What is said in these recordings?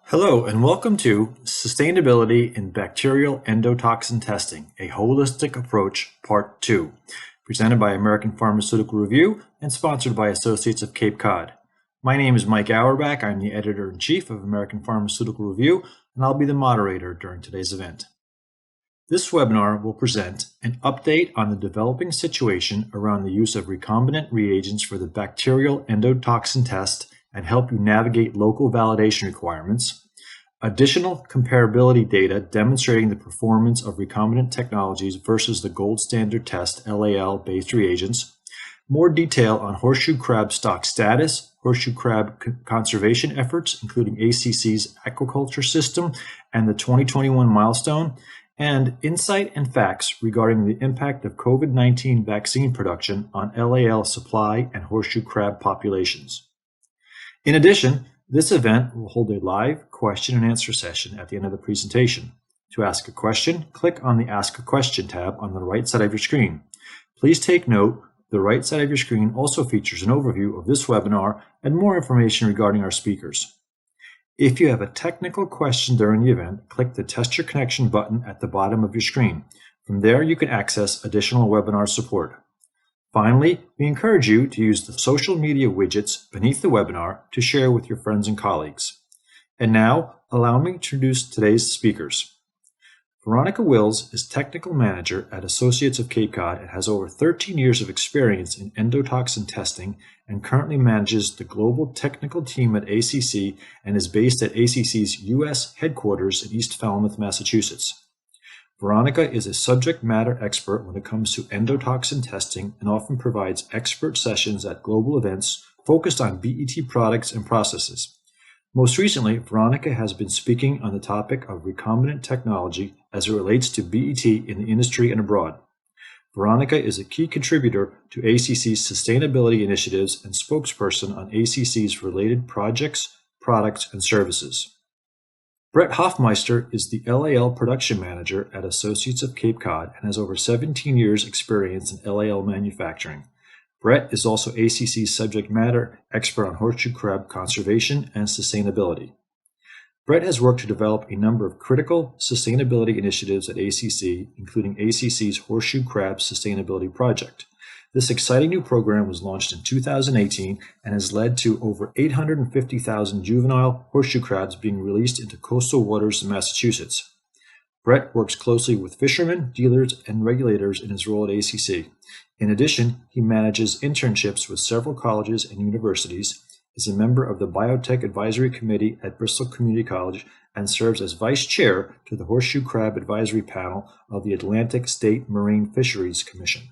Hello and welcome to Sustainability in Bacterial Endotoxin Testing, a Holistic Approach, Part 2, presented by American Pharmaceutical Review and sponsored by Associates of Cape Cod. My name is Mike Auerbach. I'm the Editor-in-Chief of American Pharmaceutical Review, and I'll be the moderator during today's event. This webinar will present an update on the developing situation around the use of recombinant reagents for the bacterial endotoxin test and help you navigate local validation requirements, additional comparability data demonstrating the performance of recombinant technologies versus the gold standard test LAL-based reagents, more detail on horseshoe crab stock status, horseshoe crab conservation efforts, including ACC's aquaculture system and the 2021 milestone, and insight and facts regarding the impact of COVID-19 vaccine production on LAL supply and horseshoe crab populations. In addition, this event will hold a live question and answer session at the end of the presentation. To ask a question, click on the Ask a Question tab on the right side of your screen. Please take note, the right side of your screen also features an overview of this webinar and more information regarding our speakers. If you have a technical question during the event, click the Test Your Connection button at the bottom of your screen. From there, you can access additional webinar support. Finally, we encourage you to use the social media widgets beneath the webinar to share with your friends and colleagues. And now, allow me to introduce today's speakers. Veronica Wills is Technical Manager at Associates of Cape Cod and has over 13 years of experience in endotoxin testing and currently manages the global technical team at ACC and is based at ACC's U.S. headquarters in East Falmouth, Massachusetts. Veronica is a subject matter expert when it comes to endotoxin testing and often provides expert sessions at global events focused on BET products and processes. Most recently, Veronica has been speaking on the topic of recombinant technology as it relates to BET in the industry and abroad. Veronica is a key contributor to ACC's sustainability initiatives and spokesperson on ACC's related projects, products, and services. Brett Hoffmeister is the LAL production manager at Associates of Cape Cod and has over 17 years experience in LAL manufacturing. Brett is also ACC's subject matter expert on horseshoe crab conservation and sustainability. Brett has worked to develop a number of critical sustainability initiatives at ACC, including ACC's Horseshoe Crab Sustainability Project. This exciting new program was launched in 2018 and has led to over 850,000 juvenile horseshoe crabs being released into coastal waters in Massachusetts. Brett works closely with fishermen, dealers, and regulators in his role at ACC. In addition, he manages internships with several colleges and universities, is a member of the Biotech Advisory Committee at Bristol Community College, and serves as Vice Chair to the Horseshoe Crab Advisory Panel of the Atlantic State Marine Fisheries Commission.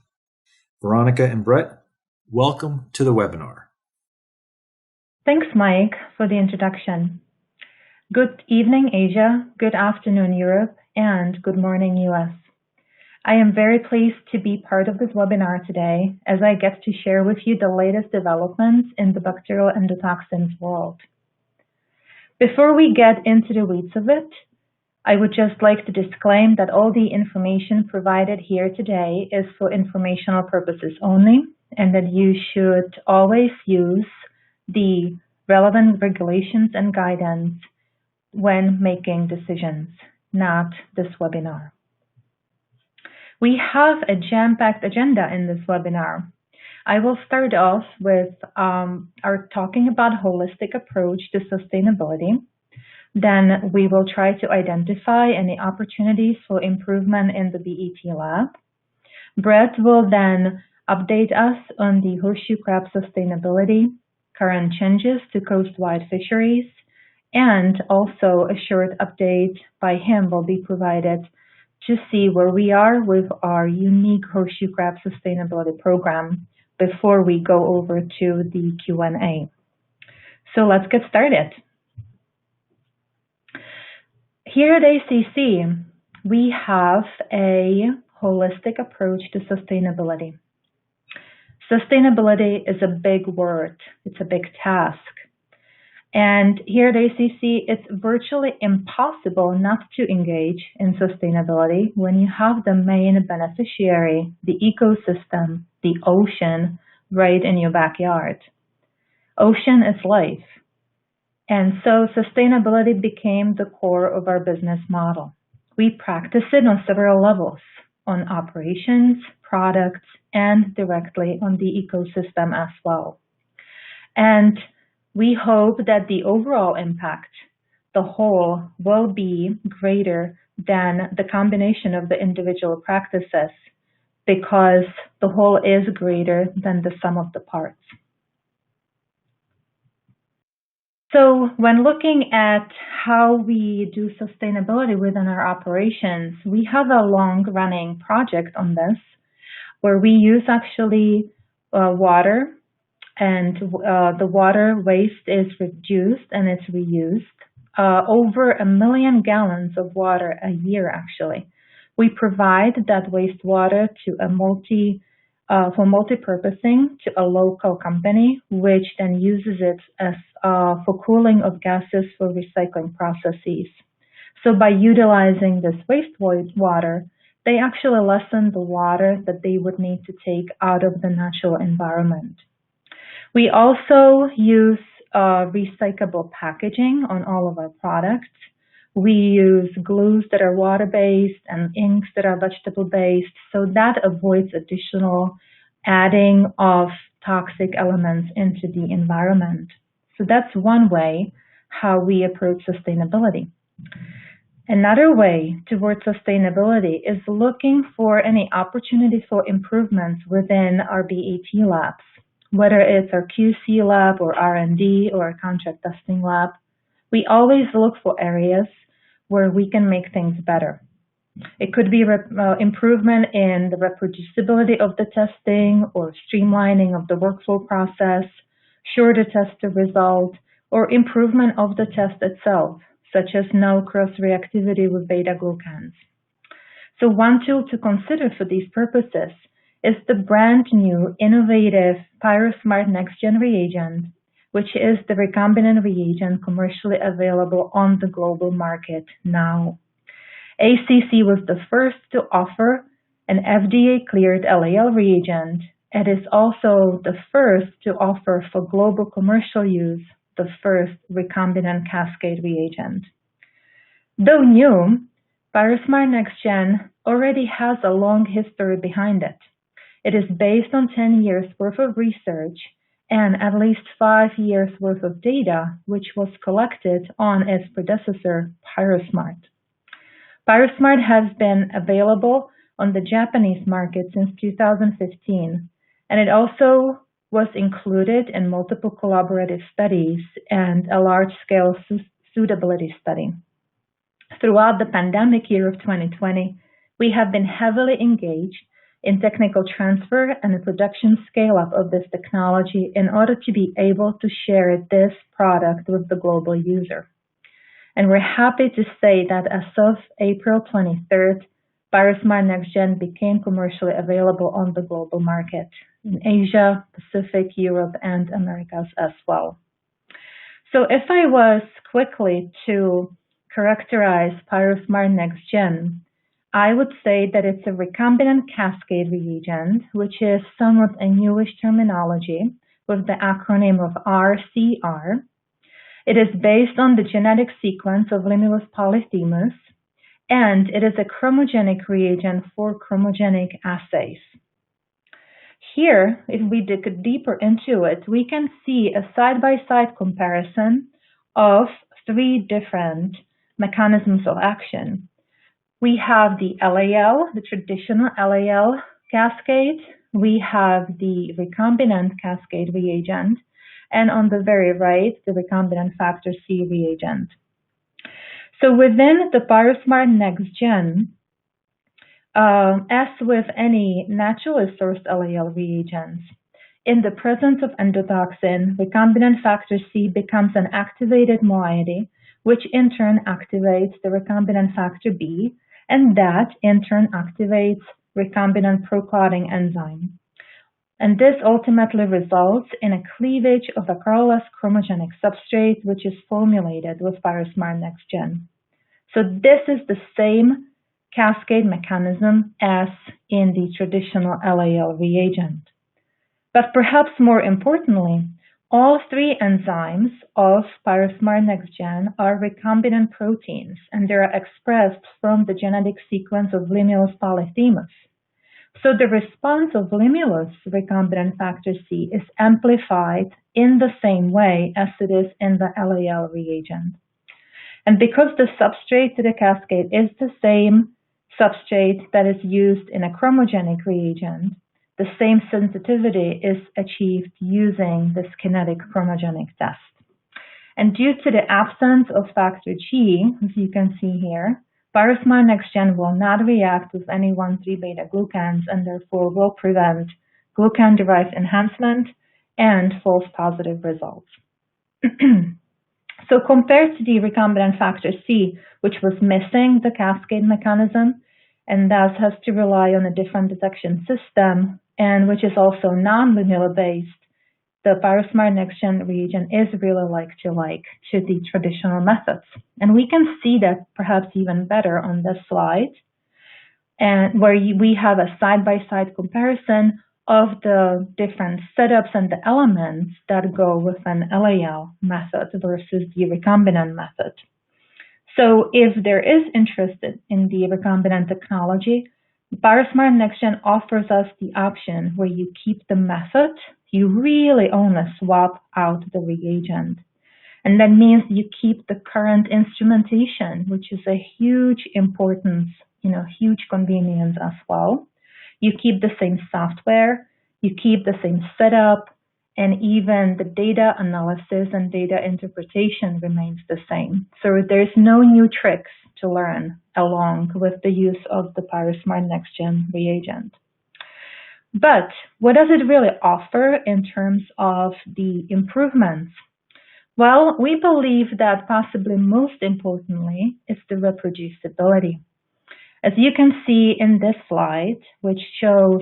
Veronica and Brett, welcome to the webinar. Thanks, Mike, for the introduction. Good evening, Asia, good afternoon, Europe, and good morning, US. I am very pleased to be part of this webinar today as I get to share with you the latest developments in the bacterial endotoxins world. Before we get into the weeds of it, I would just like to disclaim that all the information provided here today is for informational purposes only, and that you should always use the relevant regulations and guidance when making decisions, not this webinar. We have a jam-packed agenda in this webinar. I will start off with our talking about holistic approach to sustainability. Then we will try to identify any opportunities for improvement in the BET lab. Brett will then update us on the horseshoe crab sustainability, current changes to coastwide fisheries, and also a short update by him will be provided to see where we are with our unique horseshoe crab sustainability program before we go over to the Q&A. So let's get started. Here at ACC, we have a holistic approach to sustainability. Sustainability is a big word. It's a big task. And here at ACC, it's virtually impossible not to engage in sustainability when you have the main beneficiary, the ecosystem, the ocean, right in your backyard. Ocean is life. And so sustainability became the core of our business model. We practice it on several levels, on operations, products, and directly on the ecosystem as well. And we hope that the overall impact, the whole, will be greater than the combination of the individual practices, because the whole is greater than the sum of the parts. So when looking at how we do sustainability within our operations, we have a long-running project on this where we use actually water, and the water waste is reduced and it's reused. Over 1 million gallons of water a year, actually. We provide that wastewater to for multi-purposing to a local company, which then uses it as for cooling of gases for recycling processes. So by utilizing this wastewater, they actually lessen the water that they would need to take out of the natural environment. We also use recyclable packaging on all of our products. We use glues that are water-based and inks that are vegetable-based, so that avoids additional adding of toxic elements into the environment. So that's one way how we approach sustainability. Another way towards sustainability is looking for any opportunities for improvements within our BAT labs, whether it's our QC lab or R&D or a contract testing lab. We always look for areas where we can make things better. It could be improvement in the reproducibility of the testing or streamlining of the workflow process, shorter test to result, or improvement of the test itself, such as no cross-reactivity with beta-glucans. So one tool to consider for these purposes is the brand new innovative Pyrosmart Next-Gen reagent, which is the recombinant reagent commercially available on the global market now. ACC was the first to offer an FDA-cleared LAL reagent. It is also the first to offer for global commercial use the first recombinant cascade reagent. Though new, Pyrosmart Next-Gen already has a long history behind it. It is based on 10 years worth of research and at least 5 years worth of data, which was collected on its predecessor, Pyrosmart. Pyrosmart has been available on the Japanese market since 2015, and it also was included in multiple collaborative studies and a large-scale suitability study. Throughout the pandemic year of 2020, we have been heavily engaged in technical transfer and the production scale-up of this technology in order to be able to share this product with the global user. And we're happy to say that as of April 23rd, Pyrosmart Next-Gen became commercially available on the global market in Asia, Pacific, Europe, and Americas as well. So if I was quickly to characterize Pyrosmart Next-Gen, I would say that it's a recombinant cascade reagent, which is somewhat a newish terminology with the acronym of RCR. It is based on the genetic sequence of Limulus polyphemus, and it is a chromogenic reagent for chromogenic assays. Here, if we dig deeper into it, we can see a side-by-side comparison of 3 different mechanisms of action. We have the LAL, the traditional LAL cascade. We have the recombinant cascade reagent, and on the very right, the recombinant factor C reagent. So within the Pyrosmart Next-Gen, as with any naturally sourced LAL reagents, in the presence of endotoxin, recombinant factor C becomes an activated moiety, which in turn activates the recombinant factor B, and that in turn activates recombinant proclotting enzyme. And this ultimately results in a cleavage of a colorless chromogenic substrate, which is formulated with Pyrosmart Next-Gen. So this is the same cascade mechanism as in the traditional LAL reagent. But perhaps more importantly, All three enzymes of Pyrosmart NextGen are recombinant proteins, and they are expressed from the genetic sequence of Limulus polyphemus. So the response of Limulus recombinant factor C is amplified in the same way as it is in the LAL reagent. And because the substrate to the cascade is the same substrate that is used in a chromogenic reagent, the same sensitivity is achieved using this kinetic chromogenic test. And due to the absence of factor G, as you can see here, Pyrosmart NextGen will not react with any 1,3-beta glucans and therefore will prevent glucan-derived enhancement and false positive results. So compared to the recombinant factor C, which was missing the cascade mechanism and thus has to rely on a different detection system, and which is also non-linear based, the Pyrosmart NextGen reagent is really like to the traditional methods. And we can see that perhaps even better on this slide, and where we have a side-by-side comparison of the different setups and the elements that go with an LAL method versus the recombinant method. So if there is interest in the recombinant technology, Pyrosmart NextGen offers us the option where you keep the method, you really only swap out the reagent. And that means you keep the current instrumentation, which is a huge importance, huge convenience as well. You keep the same software, you keep the same setup, and even the data analysis and data interpretation remains the same. So there's no new tricks to learn along with the use of the Pyrosmart NextGen reagent. But what does it really offer in terms of the improvements? Well, we believe that possibly most importantly is the reproducibility. As you can see in this slide, which shows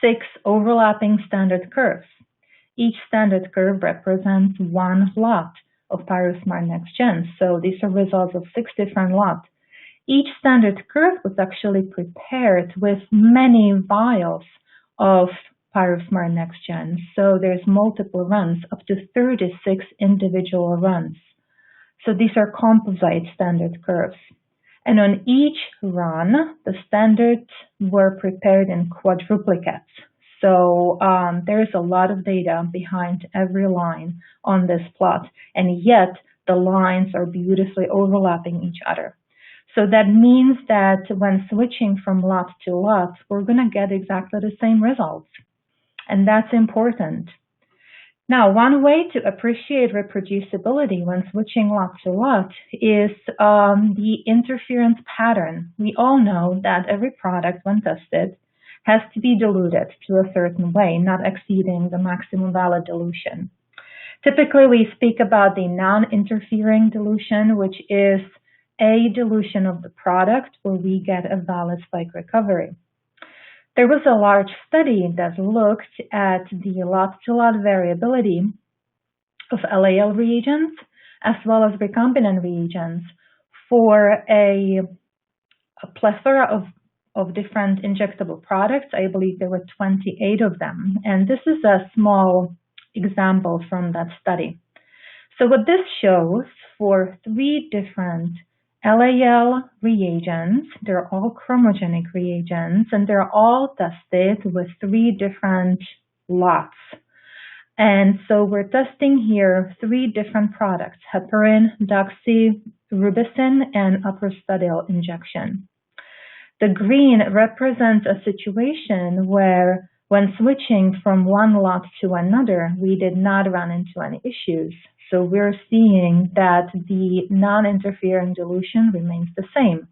6 overlapping standard curves, each standard curve represents one lot of Pyrosmart NextGen. So these are results of 6 different lots. Each standard curve was actually prepared with many vials of Pyrosmart NextGen. So there's multiple runs, up to 36 individual runs. So these are composite standard curves. And on each run, the standards were prepared in quadruplicates. So there is a lot of data behind every line on this plot, and yet the lines are beautifully overlapping each other. So that means that when switching from lot to lot, we're going to get exactly the same results. And that's important. Now, one way to appreciate reproducibility when switching lot to lot is the interference pattern. We all know that every product, when tested, has to be diluted to a certain way, not exceeding the maximum valid dilution. Typically, we speak about the non-interfering dilution, which is a dilution of the product where we get a valid spike recovery. There was a large study that looked at the lot-to-lot variability of LAL reagents as well as recombinant reagents for a plethora of different injectable products. I believe there were 28 of them. And this is a small example from that study. So what this shows for 3 different LAL reagents, they're all chromogenic reagents, and they're all tested with 3 different lots. And so we're testing here 3 different products: heparin, doxorubicin, and upper studial injection. The green represents a situation where when switching from one lot to another, we did not run into any issues. So we're seeing that the non-interfering dilution remains the same,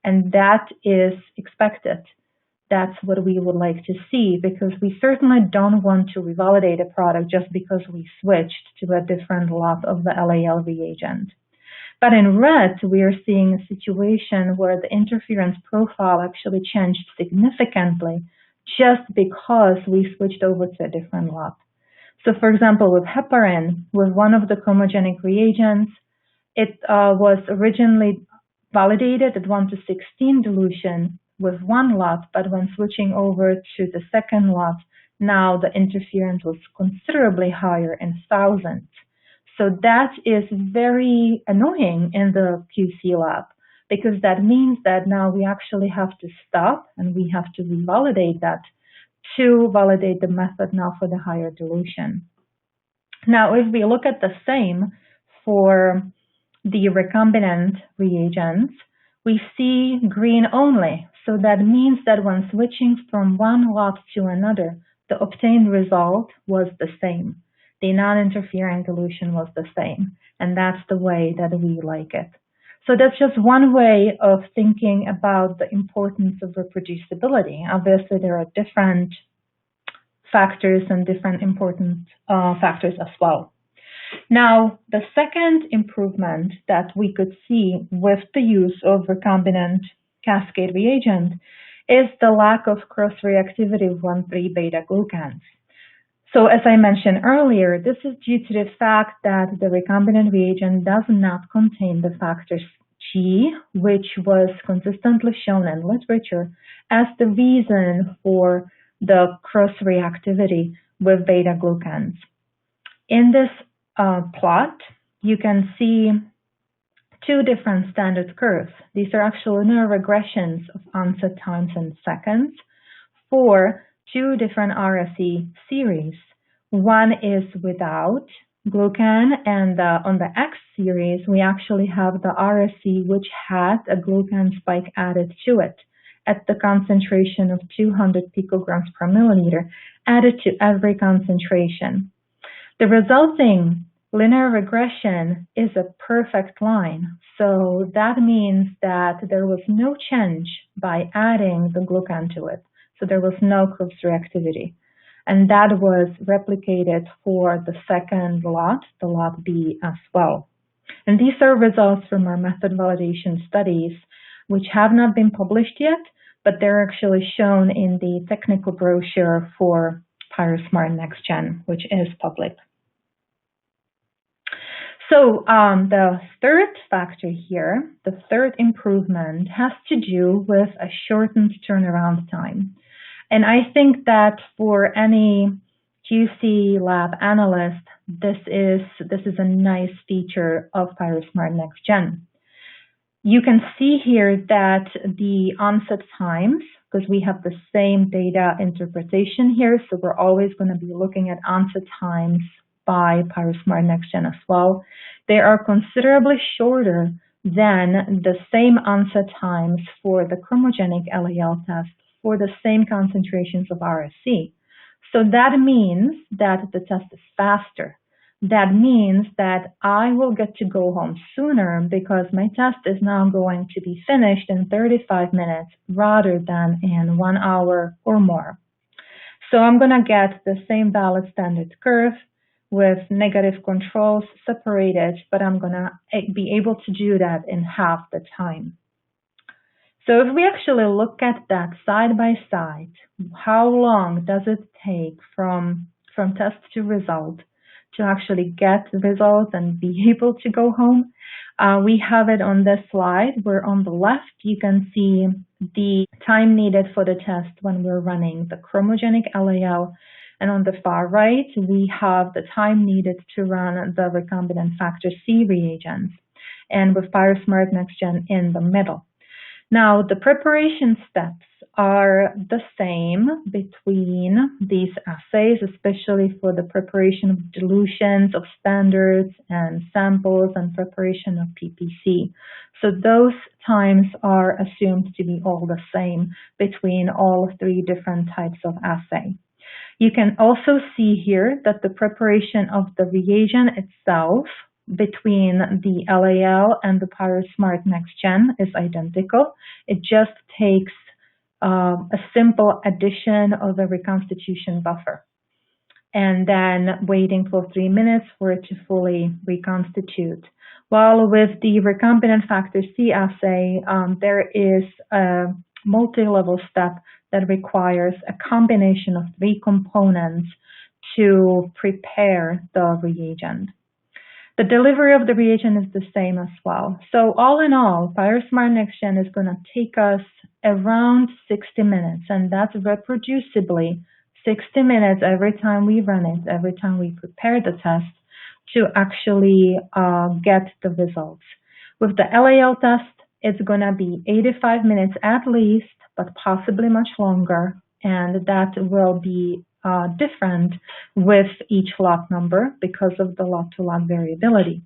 and that is expected. That's what we would like to see, because we certainly don't want to revalidate a product just because we switched to a different lot of the LAL reagent. But in red, we are seeing a situation where the interference profile actually changed significantly just because we switched over to a different lot. So for example, with heparin, with one of the chromogenic reagents, it was originally validated at 1:16 dilution with one lot, but when switching over to the second lot, Now the interference was considerably higher in thousands. So that is very annoying in the QC lab, because that means that now we actually have to stop and we have to revalidate that to validate the method now for the higher dilution. Now, if we look at the same for the recombinant reagents, we see green only. So that means that when switching from one lot to another, the obtained result was the same. The non-interfering dilution was the same. And that's the way that we like it. So that's just one way of thinking about the importance of reproducibility. Obviously, there are different factors and different important factors as well. Now, the second improvement that we could see with the use of recombinant cascade reagent is the lack of cross-reactivity of 1,3-beta glucans. So as I mentioned earlier, this is due to the fact that the recombinant reagent does not contain the factor G, which was consistently shown in literature as the reason for the cross-reactivity with beta glucans. In this plot, you can see two different standard curves. These are actually linear regressions of onset times in seconds for two different RSE series. One is without glucan, and on the X series, we actually have the RSE which had a glucan spike added to it at the concentration of 200 picograms per milliliter, added to every concentration. The resulting linear regression is a perfect line. So that means that there was no change by adding the glucan to it. So there was no cross-reactivity. And that was replicated for the second lot, the lot B as well. And these are results from our method validation studies, which have not been published yet, but they're actually shown in the technical brochure for Pyrosmart NextGen, which is public. So the third factor here, the third improvement, has to do with a shortened turnaround time. And I think that for any QC lab analyst, this is a nice feature of Pyrosmart NextGen. You can see here that the onset times, because we have the same data interpretation here, so we're always going to be looking at onset times by Pyrosmart NextGen as well. They are considerably shorter than the same onset times for the chromogenic LAL test for the same concentrations of RSE. So that means that the test is faster. That means that I will get to go home sooner because my test is now going to be finished in 35 minutes rather than in 1 hour or more. So I'm going to get the same valid standard curve with negative controls separated, but I'm going to be able to do that in half the time. So if we actually look at that side by side, how long does it take from test to result to actually get the result and be able to go home? We have it on this slide, where on the left you can see the time needed for the test when we're running the chromogenic LAL, and on the far right we have the time needed to run the recombinant factor C reagents, and with Pyrosmart NextGen in the middle. Now, the preparation steps are the same between these assays, especially for the preparation of dilutions of standards and samples and preparation of PPC. So those times are assumed to be all the same between all three different types of assay. You can also see here that the preparation of the reagent itself between the LAL and the Pyrosmart NextGen is identical. It just takes a simple addition of a reconstitution buffer and then waiting for 3 minutes for it to fully reconstitute. While with the recombinant factor C assay, there is a multi-level step that requires a combination of 3 components to prepare the reagent. The delivery of the reagent is the same as well. So all in all, Pyrosmart NextGen is going to take us around 60 minutes, and that's reproducibly 60 minutes every time we run it, every time we prepare the test to actually get the results. With the LAL test, it's going to be 85 minutes at least, but possibly much longer, and that will be different with each lot number because of the lot-to-lot variability.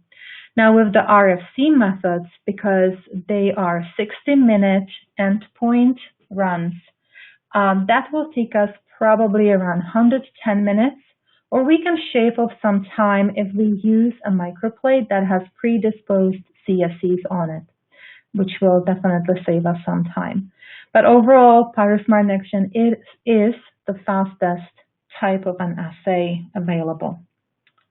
Now with the RFC methods, because they are 60-minute endpoint runs, that will take us probably around 110 minutes, or we can shave off some time if we use a microplate that has predisposed CSCs on it, which will definitely save us some time. But overall, Pyrosmart NextGen is the fastest type of an assay available,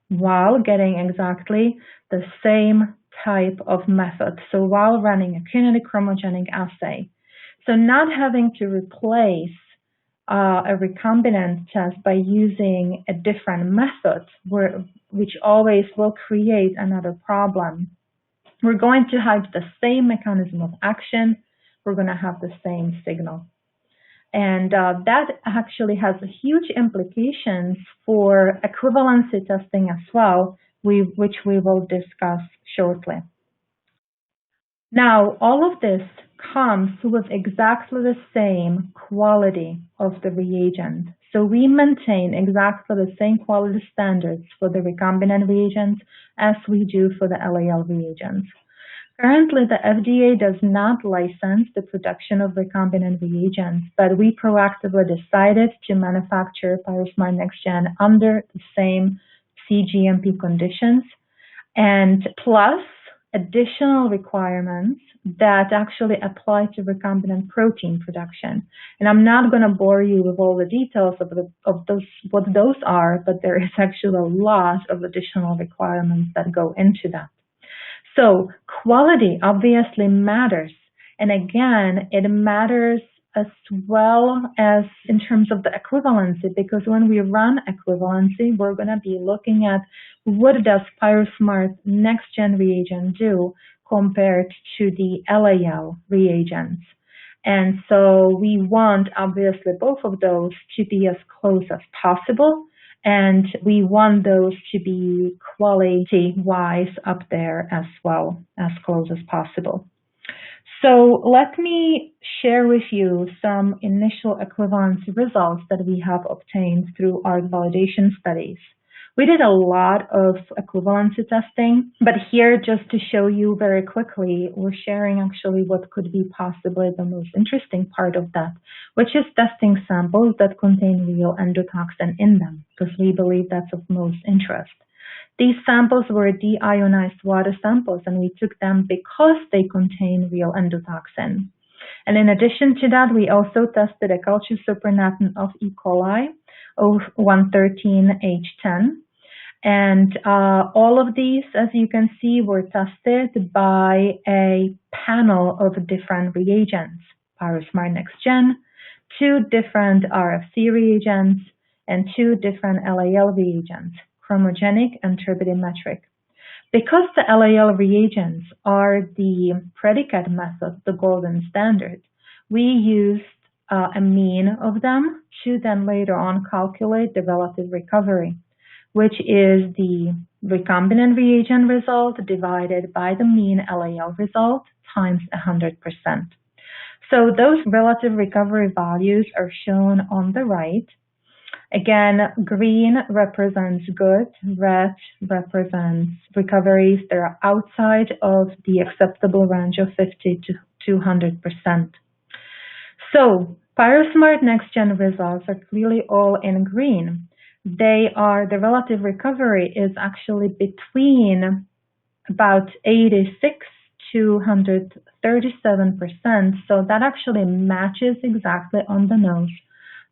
while getting exactly the same type of method. So while running a kinetic chromogenic assay, so not having to replace a recombinant test by using a different method, which always will create another problem. We're going to have the same mechanism of action. We're going to have the same signal. And that actually has huge implications for equivalency testing as well, which we will discuss shortly. Now, all of this comes with exactly the same quality of the reagent. So we maintain exactly the same quality standards for the recombinant reagents as we do for the LAL reagents. Currently, the FDA does not license the production of recombinant reagents, but we proactively decided to manufacture Pyrosmart NextGen under the same cGMP conditions, and plus additional requirements that actually apply to recombinant protein production. And I'm not going to bore you with all the details of what those are, but there is actually a lot of additional requirements that go into that. So quality obviously matters. And again, it matters as well as in terms of the equivalency, because when we run equivalency, we're going to be looking at what does Pyrosmart NextGen reagent do compared to the LAL reagents. And so we want, obviously, both of those to be as close as possible. And we want those to be quality-wise up there as well, as close as possible. So let me share with you some initial equivalency results that we have obtained through our validation studies. We did a lot of equivalency testing, but here, just to show you very quickly, we're sharing actually what could be possibly the most interesting part of that, which is testing samples that contain real endotoxin in them, because we believe that's of most interest. These samples were deionized water samples, and we took them because they contain real endotoxin. And in addition to that, we also tested a culture supernatant of E. coli, O113H10. And all of these, as you can see, were tested by a panel of different reagents, Pyrosmart NextGen, 2 different RFC reagents, and 2 different LAL reagents, chromogenic and turbidimetric. Because the LAL reagents are the predicate method, the golden standard, we used a mean of them to then later on calculate the relative recovery, which is the recombinant reagent result divided by the mean LAL result times 100%. So those relative recovery values are shown on the right. Again, green represents good, red represents recoveries that are outside of the acceptable range of 50 to 200%. So Pyrosmart NextGen results are clearly all in green. The relative recovery is actually between about 86 to 137%. So that actually matches exactly on the nose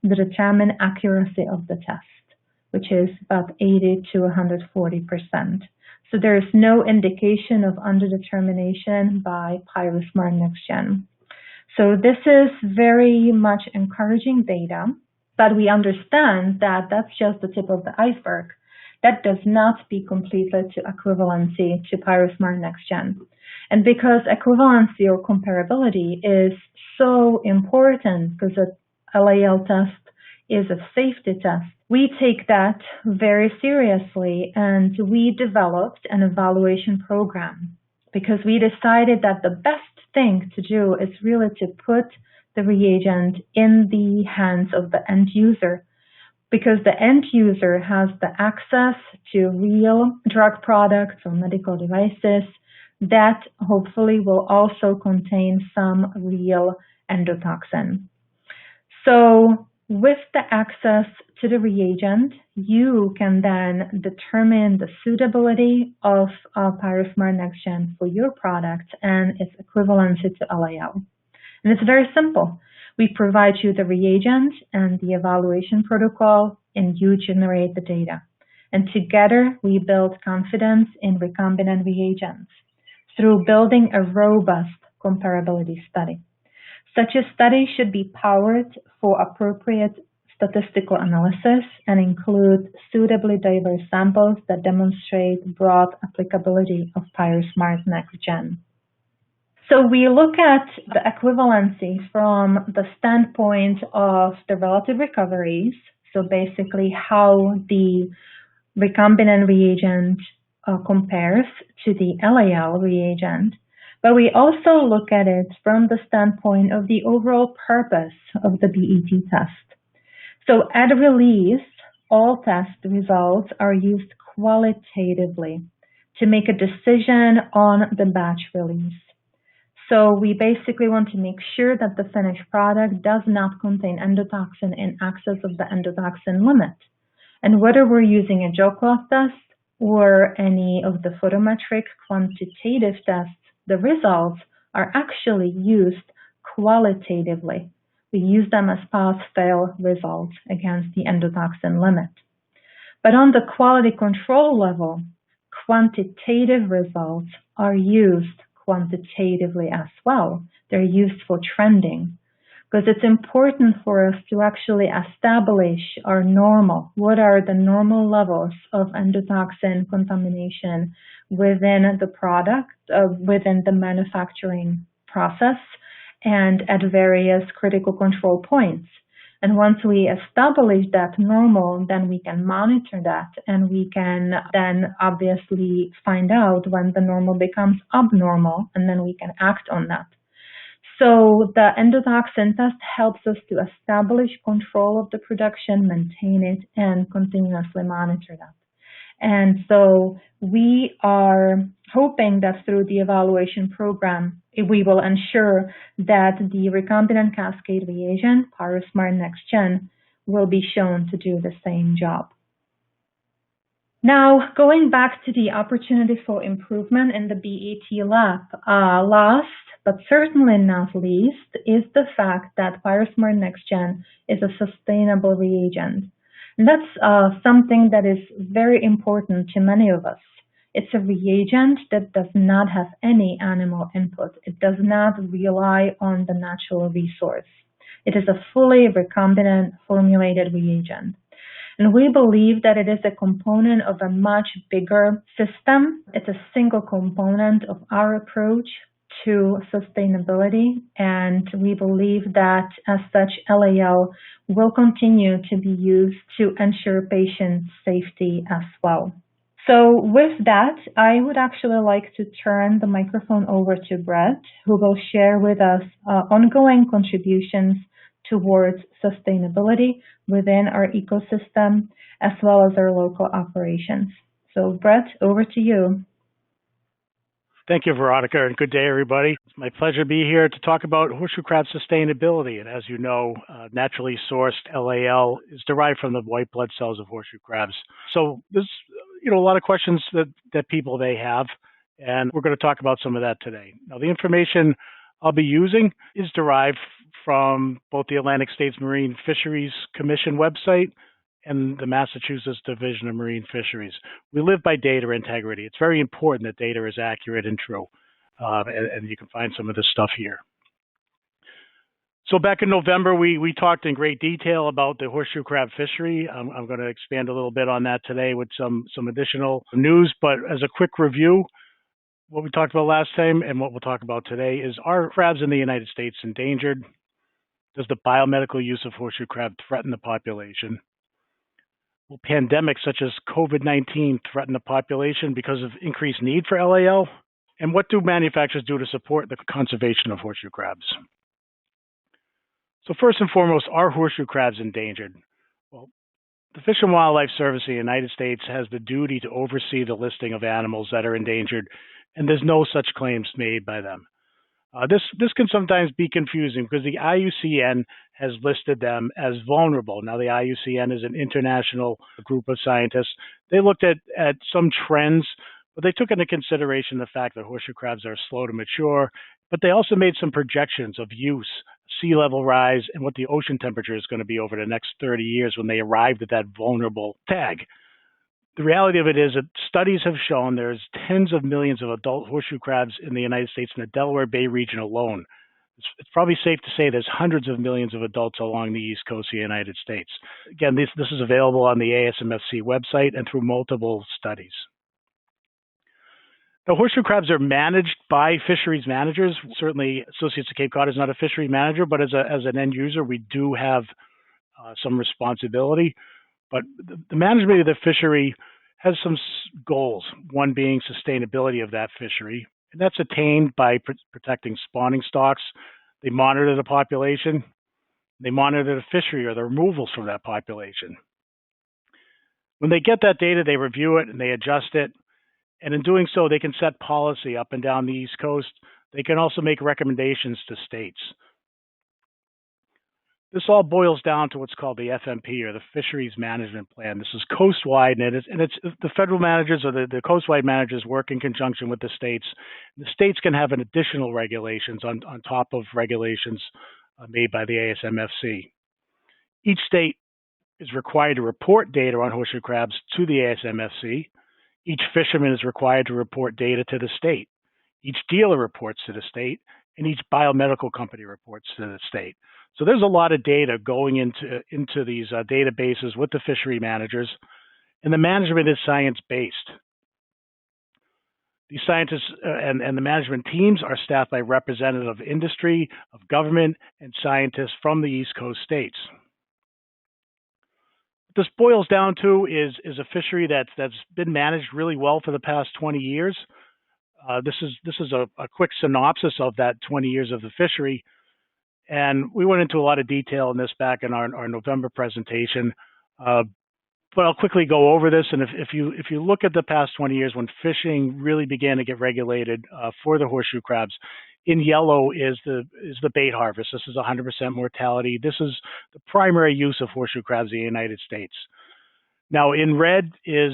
the determined accuracy of the test, which is about 80 to 140%. So there is no indication of underdetermination by Pyrosmart NextGen. So this is very much encouraging data, but we understand that that's just the tip of the iceberg. That does not speak completely to equivalency to Pyrosmart NextGen. And because equivalency or comparability is so important, because a LAL test is a safety test. We take that very seriously, and we developed an evaluation program because we decided that the best thing to do is really to put the reagent in the hands of the end user, because the end user has the access to real drug products or medical devices that hopefully will also contain some real endotoxin. So with the access to the reagent, you can then determine the suitability of Pyrosmart NextGen for your product and its equivalency to LAL. And it's very simple. We provide you the reagent and the evaluation protocol, and you generate the data. And together, we build confidence in recombinant reagents through building a robust comparability study. Such a study should be powered for appropriate statistical analysis and include suitably diverse samples that demonstrate broad applicability of Pyrosmart NextGen. So we look at the equivalency from the standpoint of the relative recoveries, so basically how the recombinant reagent compares to the LAL reagent, but we also look at it from the standpoint of the overall purpose of the BET test. So at release, all test results are used qualitatively to make a decision on the batch release. So we basically want to make sure that the finished product does not contain endotoxin in excess of the endotoxin limit. And whether we're using a gel cloth test or any of the photometric quantitative tests, the results are actually used qualitatively. We use them as pass-fail results against the endotoxin limit. But on the quality control level, quantitative results are used quantitatively as well. They're used for trending, because it's important for us to actually establish our normal. What are the normal levels of endotoxin contamination within the product, within the manufacturing process, and at various critical control points. And once we establish that normal, then we can monitor that, and we can then obviously find out when the normal becomes abnormal, and then we can act on that. So the endotoxin test helps us to establish control of the production, maintain it, and continuously monitor that. And so we are hoping that through the evaluation program, we will ensure that the recombinant cascade reagent, Pyrosmart NextGen, will be shown to do the same job. Now, going back to the opportunity for improvement in the BET lab, last but certainly not least is the fact that Pyrosmart NextGen is a sustainable reagent. And that's something that is very important to many of us. It's a reagent that does not have any animal input. It does not rely on the natural resource. It is a fully recombinant formulated reagent. And we believe that it is a component of a much bigger system. It's a single component of our approach to sustainability, and we believe that as such LAL will continue to be used to ensure patient safety as well. So with that, I would actually like to turn the microphone over to Brett, who will share with us ongoing contributions towards sustainability within our ecosystem, as well as our local operations. So Brett, over to you. Thank you, Veronica, and good day, everybody. It's my pleasure to be here to talk about horseshoe crab sustainability. And as you know, naturally sourced LAL is derived from the white blood cells of horseshoe crabs. So there's a lot of questions that people may have, and we're going to talk about some of that today. Now, the information I'll be using is derived from both the Atlantic States Marine Fisheries Commission website and the Massachusetts Division of Marine Fisheries. We live by data integrity. It's very important that data is accurate and true, and you can find some of this stuff here. So back in November, we talked in great detail about the horseshoe crab fishery. I'm going to expand a little bit on that today with some additional news, but as a quick review, what we talked about last time and what we'll talk about today is, are crabs in the United States endangered? Does the biomedical use of horseshoe crab threaten the population? Will pandemics such as COVID-19 threaten the population because of increased need for LAL? And what do manufacturers do to support the conservation of horseshoe crabs? So first and foremost, are horseshoe crabs endangered? Well, the Fish and Wildlife Service in the United States has the duty to oversee the listing of animals that are endangered, and there's no such claims made by them. This can sometimes be confusing because the IUCN has listed them as vulnerable. Now, the IUCN is an international group of scientists. They looked at some trends, but they took into consideration the fact that horseshoe crabs are slow to mature, but they also made some projections of use, sea level rise, and what the ocean temperature is going to be over the next 30 years when they arrived at that vulnerable tag. The reality of it is that studies have shown there's tens of millions of adult horseshoe crabs in the United States in the Delaware Bay region alone. It's probably safe to say there's hundreds of millions of adults along the East Coast of the United States. Again, this is available on the ASMFC website and through multiple studies. Now, horseshoe crabs are managed by fisheries managers. Certainly, Associates of Cape Cod is not a fishery manager, but as an end user, we do have some responsibility. But the management of the fishery has some goals, one being sustainability of that fishery. And that's attained by protecting spawning stocks. They monitor the population. They monitor the fishery or the removals from that population. When they get that data, they review it and they adjust it. And in doing so, they can set policy up and down the East Coast. They can also make recommendations to states. This all boils down to what's called the FMP, or the Fisheries Management Plan. This is coast-wide, and it's the federal managers or the coast-wide managers work in conjunction with the states. The states can have an additional regulations on top of regulations made by the ASMFC. Each state is required to report data on horseshoe crabs to the ASMFC. Each fisherman is required to report data to the state. Each dealer reports to the state, and each biomedical company reports to the state. So there's a lot of data going into these databases with the fishery managers, and the management is science-based. These scientists and the management teams are staffed by representatives of industry, of government, and scientists from the East Coast states. What this boils down to is a fishery that's been managed really well for the past 20 years. This is a quick synopsis of that 20 years of the fishery. And we went into a lot of detail in this back in our November presentation, but I'll quickly go over this. And if you look at the past 20 years when fishing really began to get regulated for the horseshoe crabs, in yellow is the bait harvest. This is 100% mortality. This is the primary use of horseshoe crabs in the United States. Now, in red is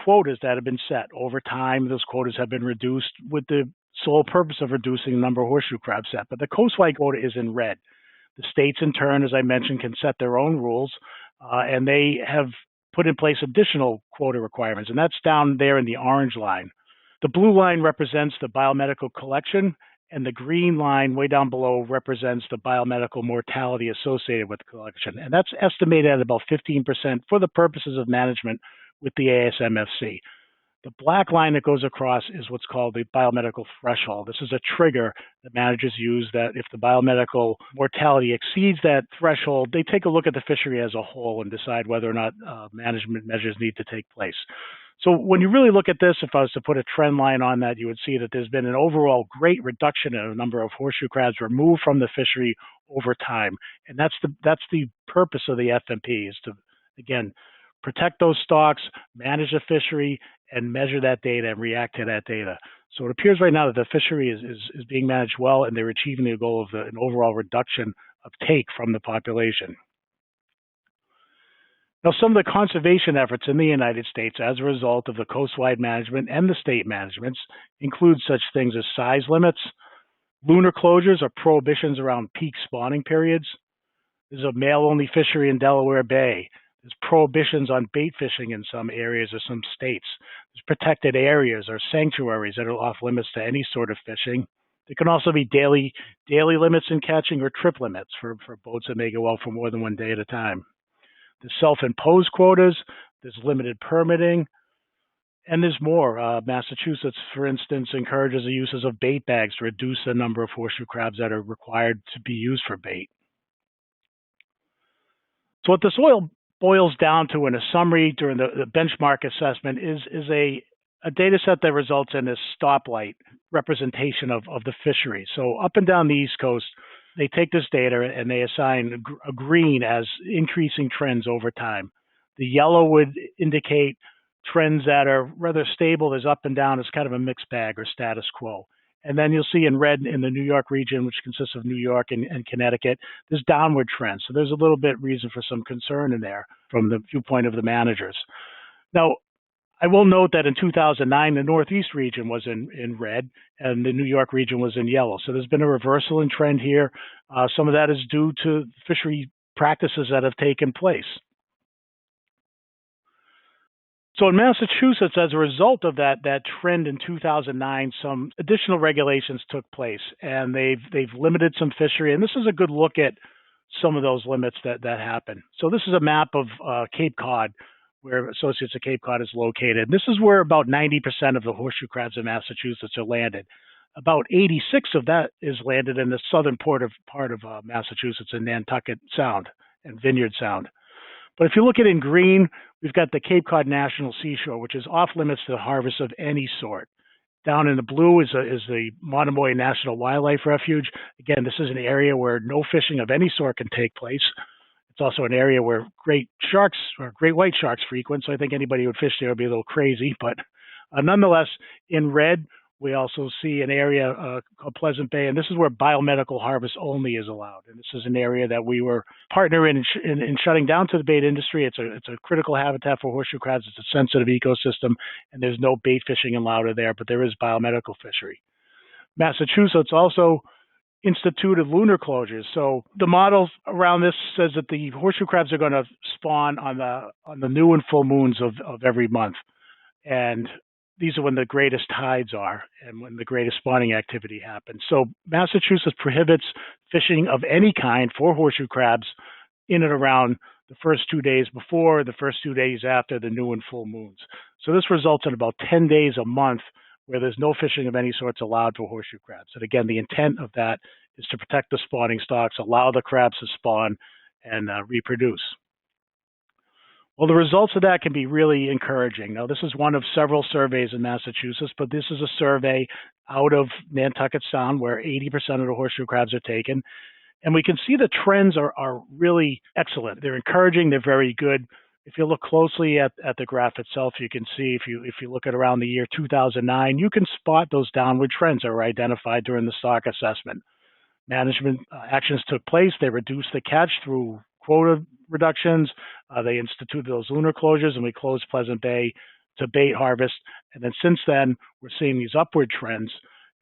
quotas that have been set. Over time, those quotas have been reduced with the sole purpose of reducing the number of horseshoe crabs set. But the coastwide quota is in red. The states, in turn, as I mentioned, can set their own rules, and they have put in place additional quota requirements, and that's down there in the orange line. The blue line represents the biomedical collection, and the green line way down below represents the biomedical mortality associated with the collection. And that's estimated at about 15% for the purposes of management with the ASMFC. The black line that goes across is what's called the biomedical threshold. This is a trigger that managers use that if the biomedical mortality exceeds that threshold, they take a look at the fishery as a whole and decide whether or not management measures need to take place. So when you really look at this, if I was to put a trend line on that, you would see that there's been an overall great reduction in the number of horseshoe crabs removed from the fishery over time. And that's the purpose of the FMP, is to, again, protect those stocks, manage the fishery, and measure that data and react to that data. So it appears right now that the fishery is being managed well, and they're achieving the goal of an overall reduction of take from the population. Now, some of the conservation efforts in the United States as a result of the coastwide management and the state managements include such things as size limits, lunar closures or prohibitions around peak spawning periods. There's a male-only fishery in Delaware Bay. There's prohibitions on bait fishing in some areas or some states. There's protected areas or sanctuaries that are off limits to any sort of fishing. There can also be daily limits in catching or trip limits for boats that may go out for more than one day at a time. There's self-imposed quotas, there's limited permitting, and there's more. Massachusetts, for instance, encourages the uses of bait bags to reduce the number of horseshoe crabs that are required to be used for bait. So what this oil boils down to in a summary during the benchmark assessment is a data set that results in this stoplight representation of the fishery. So up and down the East Coast, they take this data and they assign a green as increasing trends over time. The yellow would indicate trends that are rather stable. There's up and down. It's kind of a mixed bag or status quo. And then you'll see in red in the New York region, which consists of New York and Connecticut, there's downward trends. So there's a little bit reason for some concern in there from the viewpoint of the managers. Now, I will note that in 2009, the Northeast region was in red and the New York region was in yellow. So there's been a reversal in trend here. Some of that is due to fishery practices that have taken place. So in Massachusetts, as a result of that trend in 2009, some additional regulations took place, and they've limited some fishery. And this is a good look at some of those limits that happen. So this is a map of Cape Cod, where Associates of Cape Cod is located. This is where about 90% of the horseshoe crabs in Massachusetts are landed. About 86 of that is landed in the southern part of Massachusetts in Nantucket Sound and Vineyard Sound. But if you look at it in green, we've got the Cape Cod National Seashore, which is off limits to the harvest of any sort. Down in the blue is the Monomoy National Wildlife Refuge. Again, this is an area where no fishing of any sort can take place. It's also an area where great sharks or great white sharks frequent, so I think anybody who would fish there would be a little crazy. But nonetheless, in red, we also see an area called Pleasant Bay, and this is where biomedical harvest only is allowed. And this is an area that we were partnering in shutting down to the bait industry. It's a critical habitat for horseshoe crabs. It's a sensitive ecosystem, and there's no bait fishing allowed there, but there is biomedical fishery. Massachusetts also instituted lunar closures. So the model around this says that the horseshoe crabs are going to spawn on the new and full moons of every month. And these are when the greatest tides are and when the greatest spawning activity happens. So Massachusetts prohibits fishing of any kind for horseshoe crabs in and around the first 2 days before, the first 2 days after the new and full moons. So this results in about 10 days a month where there's no fishing of any sorts allowed for horseshoe crabs. And again, the intent of that is to protect the spawning stocks, allow the crabs to spawn and reproduce. Well, the results of that can be really encouraging. Now, this is one of several surveys in Massachusetts, but this is a survey out of Nantucket Sound where 80% of the horseshoe crabs are taken. And we can see the trends are really excellent. They're encouraging. They're very good. If you look closely at the graph itself, you can see if you look at around the year 2009, you can spot those downward trends that were identified during the stock assessment. Management actions took place. They reduced the catch through quota reductions. They instituted those lunar closures, and we closed Pleasant Bay to bait harvest. And then since then, we're seeing these upward trends,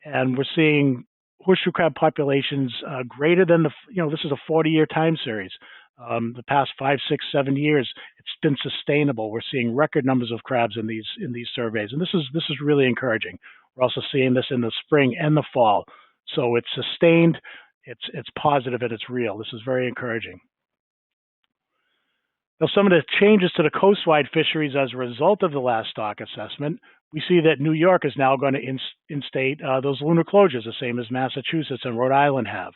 and we're seeing horseshoe crab populations greater than this is a 40-year time series. The past 5, 6, 7 years, it's been sustainable. We're seeing record numbers of crabs in these surveys, and this is really encouraging. We're also seeing this in the spring and the fall, so it's sustained, it's positive, and it's real. This is very encouraging. Now, some of the changes to the coastwide fisheries as a result of the last stock assessment, we see that New York is now going to instate those lunar closures, the same as Massachusetts and Rhode Island have.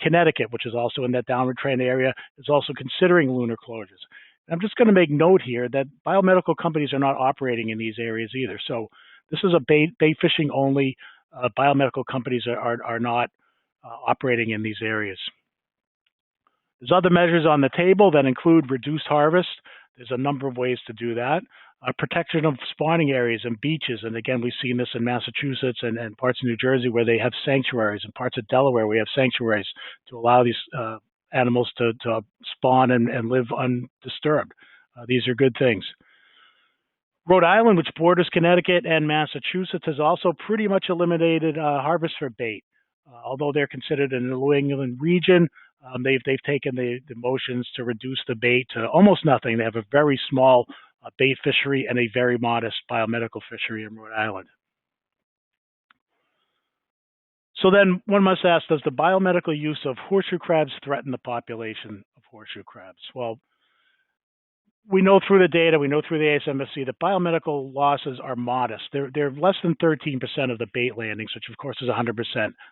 Connecticut, which is also in that downward trend area, is also considering lunar closures. And I'm just going to make note here that biomedical companies are not operating in these areas either. So this is a bait fishing only. Biomedical companies are not operating in these areas. There's other measures on the table that include reduced harvest. There's a number of ways to do that. Protection of spawning areas and beaches. And again, we've seen this in Massachusetts and parts of New Jersey where they have sanctuaries, and parts of Delaware we have sanctuaries to allow these animals to spawn and live undisturbed. These are good things. Rhode Island, which borders Connecticut and Massachusetts, has also pretty much eliminated harvest for bait. Although they're considered in the New England region, they've taken the motions to reduce the bait to almost nothing. They have a very small bait fishery and a very modest biomedical fishery in Rhode Island. So then one must ask, does the biomedical use of horseshoe crabs threaten the population of horseshoe crabs? Well, we know through the data, we know through the ASMSC that biomedical losses are modest. They're less than 13% of the bait landings, which of course is 100%.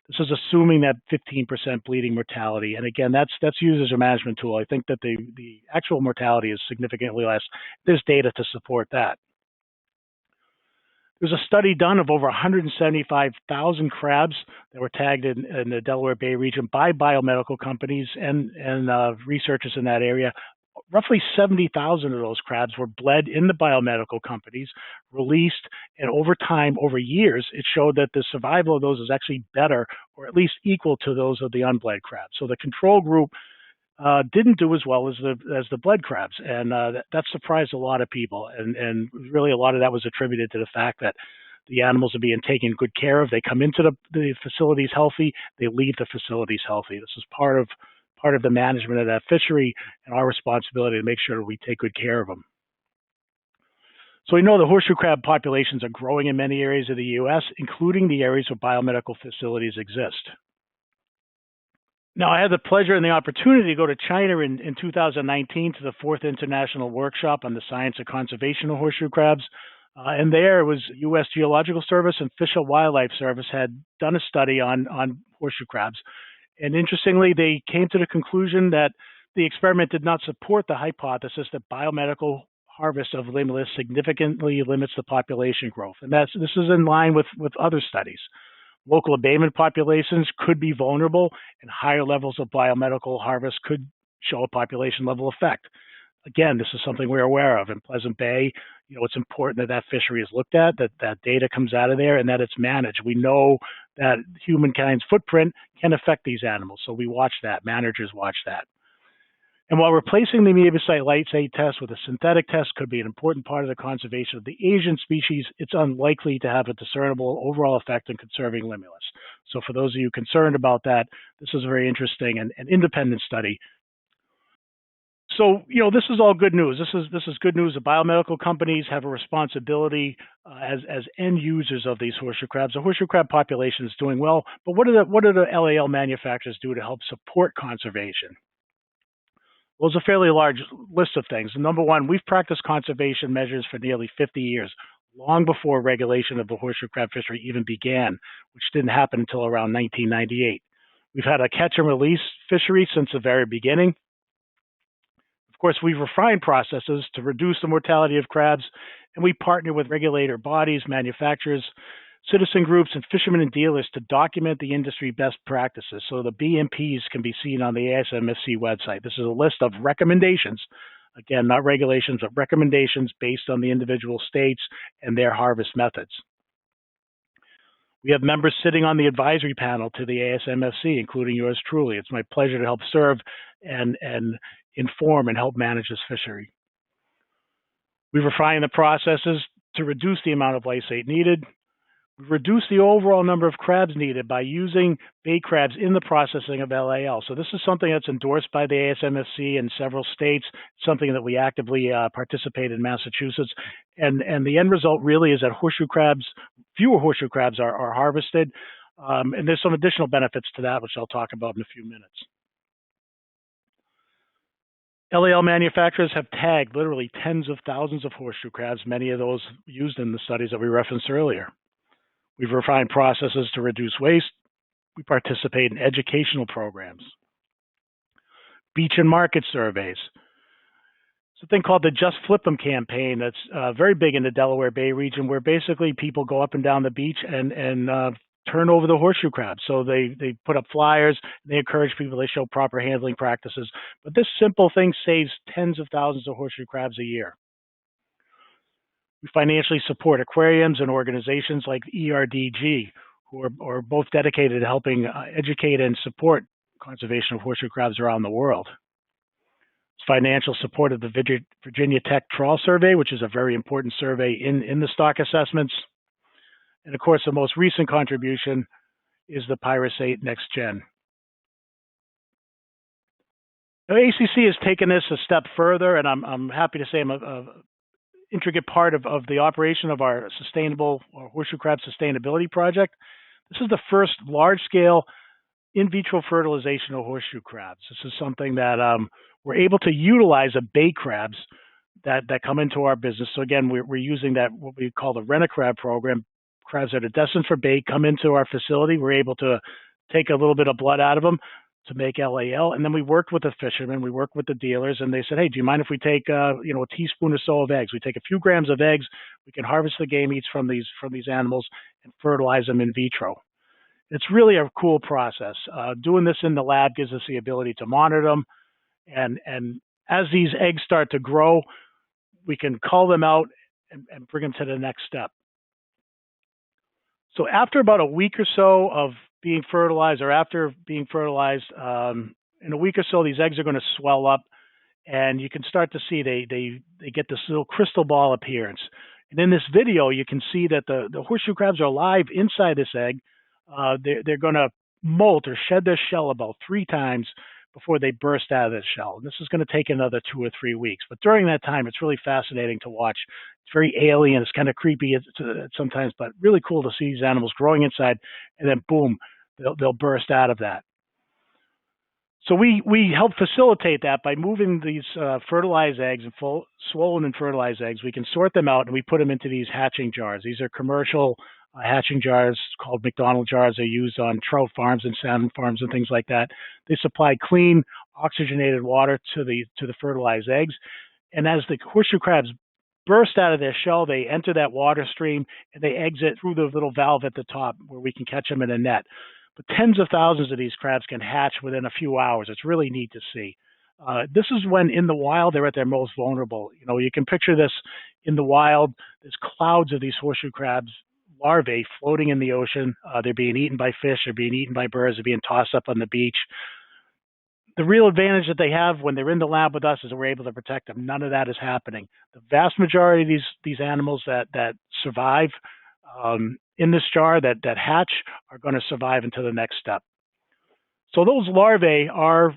This is assuming that 15% bleeding mortality. And again, that's used as a management tool. I think that the actual mortality is significantly less. There's data to support that. There's a study done of over 175,000 crabs that were tagged in the Delaware Bay region by biomedical companies and researchers in that area. Roughly 70,000 of those crabs were bled in the biomedical companies, released, and over time, over years, it showed that the survival of those is actually better, or at least equal to those of the unbled crabs. So the control group didn't do as well as the bled crabs, and that surprised a lot of people. And really, a lot of that was attributed to the fact that the animals are being taken good care of. They come into the facilities healthy, they leave the facilities healthy. This is part of the management of that fishery and our responsibility to make sure that we take good care of them. So we know the horseshoe crab populations are growing in many areas of the U.S., including the areas where biomedical facilities exist. Now, I had the pleasure and the opportunity to go to China in 2019 to the 4th International Workshop on the Science and Conservation of Horseshoe Crabs. And there was U.S. Geological Service and Fish and Wildlife Service had done a study on horseshoe crabs. And interestingly, they came to the conclusion that the experiment did not support the hypothesis that biomedical harvest of limulus significantly limits the population growth. And this is in line with other studies. Local abatement populations could be vulnerable, and higher levels of biomedical harvest could show a population level effect. Again, this is something we're aware of. In Pleasant Bay, it's important that fishery is looked at, that data comes out of there, and that it's managed. We know that humankind's footprint can affect these animals, so we watch that. Managers watch that. And while replacing the amoebocyte lysate test with a synthetic test could be an important part of the conservation of the Asian species, it's unlikely to have a discernible overall effect in conserving limulus. So for those of you concerned about that, this is a very interesting and independent study. So, this is all good news. This is good news. The biomedical companies have a responsibility as end users of these horseshoe crabs. The horseshoe crab population is doing well, but what do the LAL manufacturers do to help support conservation? Well, there's a fairly large list of things. Number one, we've practiced conservation measures for nearly 50 years, long before regulation of the horseshoe crab fishery even began, which didn't happen until around 1998. We've had a catch and release fishery since the very beginning. Of course, we've refined processes to reduce the mortality of crabs, and we partner with regulator bodies, manufacturers, citizen groups, and fishermen and dealers to document the industry best practices. So the BMPs can be seen on the ASMSC website. This is a list of recommendations, again, not regulations, but recommendations based on the individual states and their harvest methods. We have members sitting on the advisory panel to the ASMSC, including yours truly. It's my pleasure to help serve and inform and help manage this fishery. We've refined the processes to reduce the amount of lysate needed. We've reduced the overall number of crabs needed by using bait crabs in the processing of LAL. So this is something that's endorsed by the ASMSC in several states, something that we actively participate in Massachusetts. And the end result really is that fewer horseshoe crabs are harvested. And there's some additional benefits to that, which I'll talk about in a few minutes. LAL manufacturers have tagged literally tens of thousands of horseshoe crabs, many of those used in the studies that we referenced earlier. We've refined processes to reduce waste. We participate in educational programs, beach and market surveys. It's a thing called the Just Flip 'em campaign that's very big in the Delaware Bay region, where basically people go up and down the beach and turn over the horseshoe crabs. So they put up flyers, they encourage people, they show proper handling practices. But this simple thing saves tens of thousands of horseshoe crabs a year. We financially support aquariums and organizations like ERDG, who are both dedicated to helping educate and support conservation of horseshoe crabs around the world. It's financial support of the Virginia Tech Trawl Survey, which is a very important survey in the stock assessments. And of course, the most recent contribution is the Pyrosmart Next Gen. Now, ACC has taken this a step further, and I'm happy to say I'm a intricate part of the operation of our sustainable horseshoe crab sustainability project. This is the first large-scale in vitro fertilization of horseshoe crabs. This is something that we're able to utilize bait crabs that come into our business. So again, we're using that, what we call the rent-a-crab program. Crabs that are destined for bait come into our facility. We're able to take a little bit of blood out of them to make LAL, and then we worked with the fishermen, we worked with the dealers, and they said, hey, do you mind if we take a teaspoon or so of eggs? We take a few grams of eggs, we can harvest the gametes from these animals and fertilize them in vitro. It's really a cool process. Doing this in the lab gives us the ability to monitor them, and as these eggs start to grow, we can cull them out and bring them to the next step. So after about a week or so of being fertilized, or after being fertilized, in a week or so, these eggs are going to swell up, and you can start to see they get this little crystal ball appearance. And in this video, you can see that the horseshoe crabs are alive inside this egg. They're going to molt or shed their shell about 3 times before they burst out of the shell. And this is going to take another 2 or 3 weeks. But during that time, it's really fascinating to watch. It's very alien. It's kind of creepy sometimes, but really cool to see these animals growing inside, and then boom, they'll burst out of that. So we help facilitate that by moving these fertilized eggs and swollen and fertilized eggs. We can sort them out, and we put them into these hatching jars. These are commercial hatching jars called McDonald jars. They're used on trout farms and salmon farms and things like that. They supply clean, oxygenated water to the fertilized eggs. And as the horseshoe crabs burst out of their shell, they enter that water stream, and they exit through the little valve at the top where we can catch them in a net. But tens of thousands of these crabs can hatch within a few hours. It's really neat to see. This is when in the wild they're at their most vulnerable. You can picture this in the wild. There's clouds of these horseshoe crabs larvae floating in the ocean. They're being eaten by fish. They're being eaten by birds. They're being tossed up on the beach. The real advantage that they have when they're in the lab with us is that we're able to protect them. None of that is happening. The vast majority of these animals that survive in this jar, that hatch, are going to survive into the next step. So those larvae are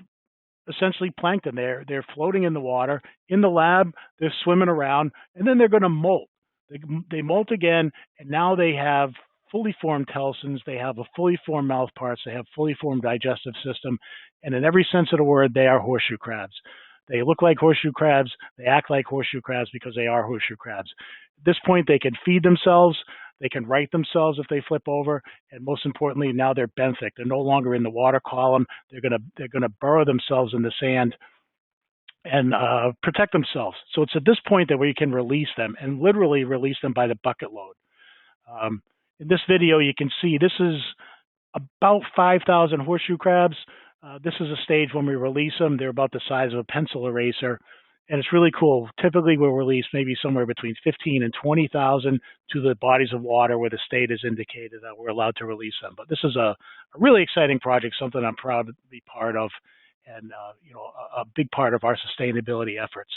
essentially plankton. They're floating in the water. In the lab, they're swimming around, and then they're going to molt. They molt again, and now they have fully formed telsons. They have a fully formed mouth parts. They have fully formed digestive system. And in every sense of the word, they are horseshoe crabs. They look like horseshoe crabs. They act like horseshoe crabs because they are horseshoe crabs. At this point, they can feed themselves. They can right themselves if they flip over. And most importantly, now they're benthic. They're no longer in the water column. They're gonna burrow themselves in the sand and protect themselves. So it's at this point that we can release them, and literally release them by the bucket load. In this video, you can see this is about 5,000 horseshoe crabs. This is a stage when we release them. They're about the size of a pencil eraser, and it's really cool. Typically, we'll release maybe somewhere between 15 and 20,000 to the bodies of water where the state has indicated that we're allowed to release them. But this is a really exciting project, something I'm proud to be part of, and a big part of our sustainability efforts.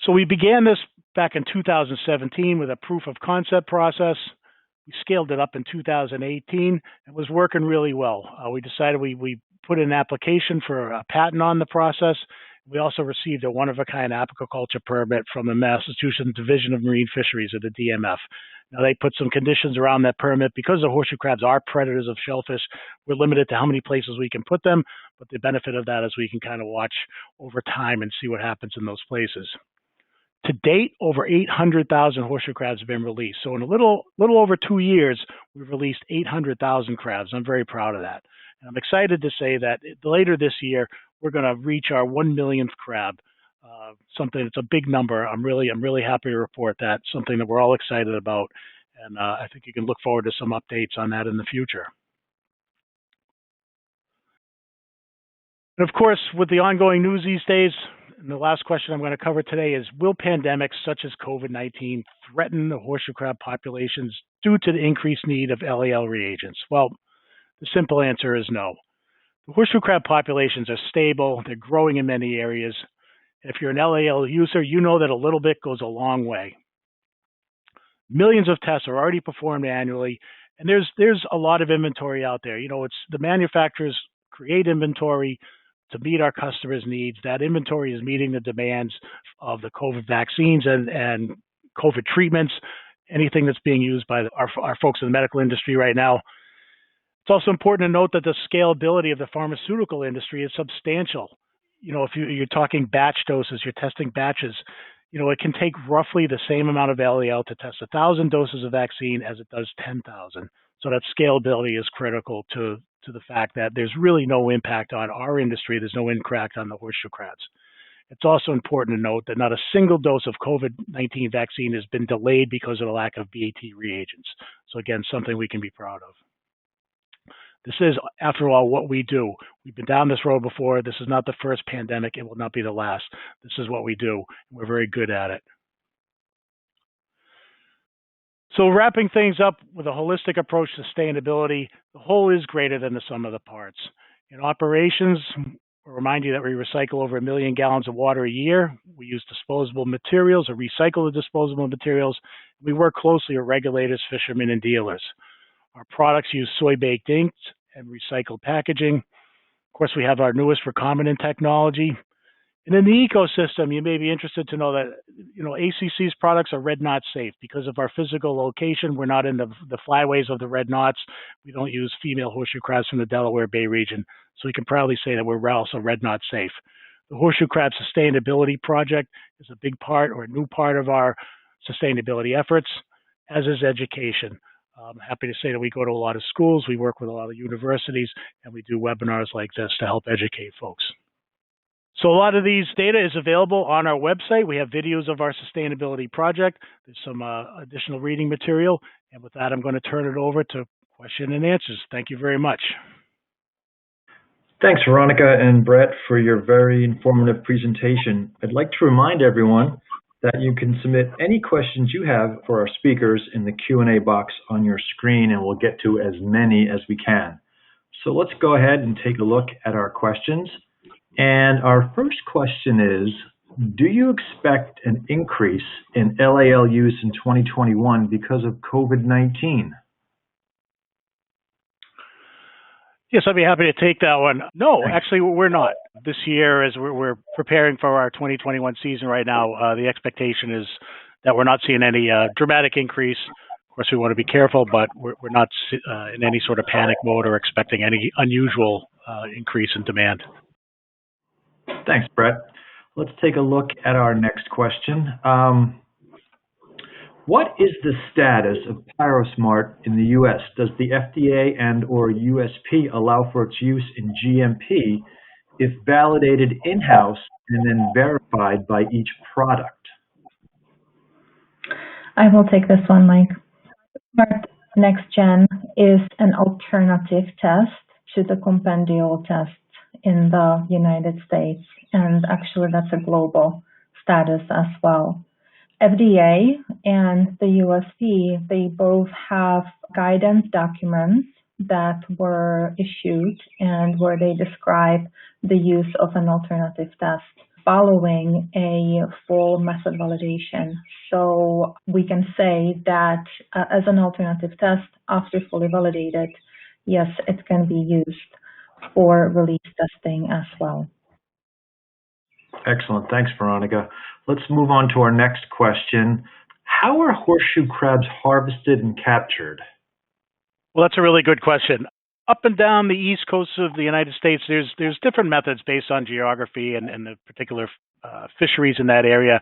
So we began this back in 2017 with a proof of concept process. We scaled it up in 2018. It was working really well. We decided we put in an application for a patent on the process. We also received a one-of-a-kind aquaculture permit from the Massachusetts Division of Marine Fisheries, or the DMF. Now, they put some conditions around that permit. Because the horseshoe crabs are predators of shellfish, we're limited to how many places we can put them, but the benefit of that is we can kind of watch over time and see what happens in those places. To date, over 800,000 horseshoe crabs have been released. So in a little over 2 years, we've released 800,000 crabs. I'm very proud of that. And I'm excited to say that later this year, we're going to reach our 1 millionth crab. Something that's a big number. I'm really happy to report that. Something that we're all excited about. And I think you can look forward to some updates on that in the future. And of course, with the ongoing news these days, and the last question I'm going to cover today is, will pandemics such as COVID-19 threaten the horseshoe crab populations due to the increased need of LAL reagents? Well, the simple answer is no. The horseshoe crab populations are stable. They're growing in many areas. If you're an LAL user, you know that a little bit goes a long way. Millions of tests are already performed annually, and there's a lot of inventory out there. It's the manufacturers create inventory to meet our customers' needs. That inventory is meeting the demands of the COVID vaccines and COVID treatments, anything that's being used by our folks in the medical industry right now. It's also important to note that the scalability of the pharmaceutical industry is substantial. if you're talking batch doses, you're testing batches, it can take roughly the same amount of LAL to test 1,000 doses of vaccine as it does 10,000. So that scalability is critical to the fact that there's really no impact on our industry. There's no impact on the horseshoe crabs. It's also important to note that not a single dose of COVID-19 vaccine has been delayed because of the lack of BAT reagents. So again, something we can be proud of. This is, after all, what we do. We've been down this road before. This is not the first pandemic. It will not be the last. This is what we do. We're very good at it. So wrapping things up with a holistic approach to sustainability, the whole is greater than the sum of the parts. In operations, I'll remind you that we recycle over 1 million gallons of water a year. We use disposable materials or recycle the disposable materials. We work closely with regulators, fishermen, and dealers. Our products use soy-baked inks and recycled packaging. Of course, we have our newest recombinant technology. And in the ecosystem, you may be interested to know that ACC's products are red knot safe because of our physical location. We're not in the flyways of the red knots. We don't use female horseshoe crabs from the Delaware Bay region. So we can proudly say that we're also red knot safe. The Horseshoe Crab Sustainability Project is a big part or a new part of our sustainability efforts, as is education. I'm happy to say that we go to a lot of schools, we work with a lot of universities, and we do webinars like this to help educate folks. So a lot of these data is available on our website. We have videos of our sustainability project. There's some additional reading material. And with that, I'm going to turn it over to question and answers. Thank you very much. Thanks, Veronica and Brett, for your very informative presentation. I'd like to remind everyone that you can submit any questions you have for our speakers in the Q&A box on your screen, and we'll get to as many as we can. So let's go ahead and take a look at our questions. And our first question is, do you expect an increase in LAL use in 2021 because of COVID-19? Yes, I'd be happy to take that one. No, actually, we're not. This year, as we're preparing for our 2021 season right now, the expectation is that we're not seeing any dramatic increase. Of course, we want to be careful, but we're not in any sort of panic mode or expecting any unusual increase in demand. Thanks, Brett. Let's take a look at our next question. What is the status of Pyrosmart in the U.S.? Does the FDA and/or USP allow for its use in GMP if validated in-house and then verified by each product? I will take this one, Mike. Pyrosmart Next Gen is an alternative test to the compendial test in the United States, and actually that's a global status as well. FDA and the USP, they both have guidance documents that were issued and where they describe the use of an alternative test following a full method validation. So we can say that as an alternative test, after fully validated, yes, it can be used for release testing as well. Excellent. Thanks, Veronica. Let's move on to our next question. How are horseshoe crabs harvested and captured? Well, that's a really good question. Up and down the east coast of the United States, there's different methods based on geography and the particular fisheries in that area.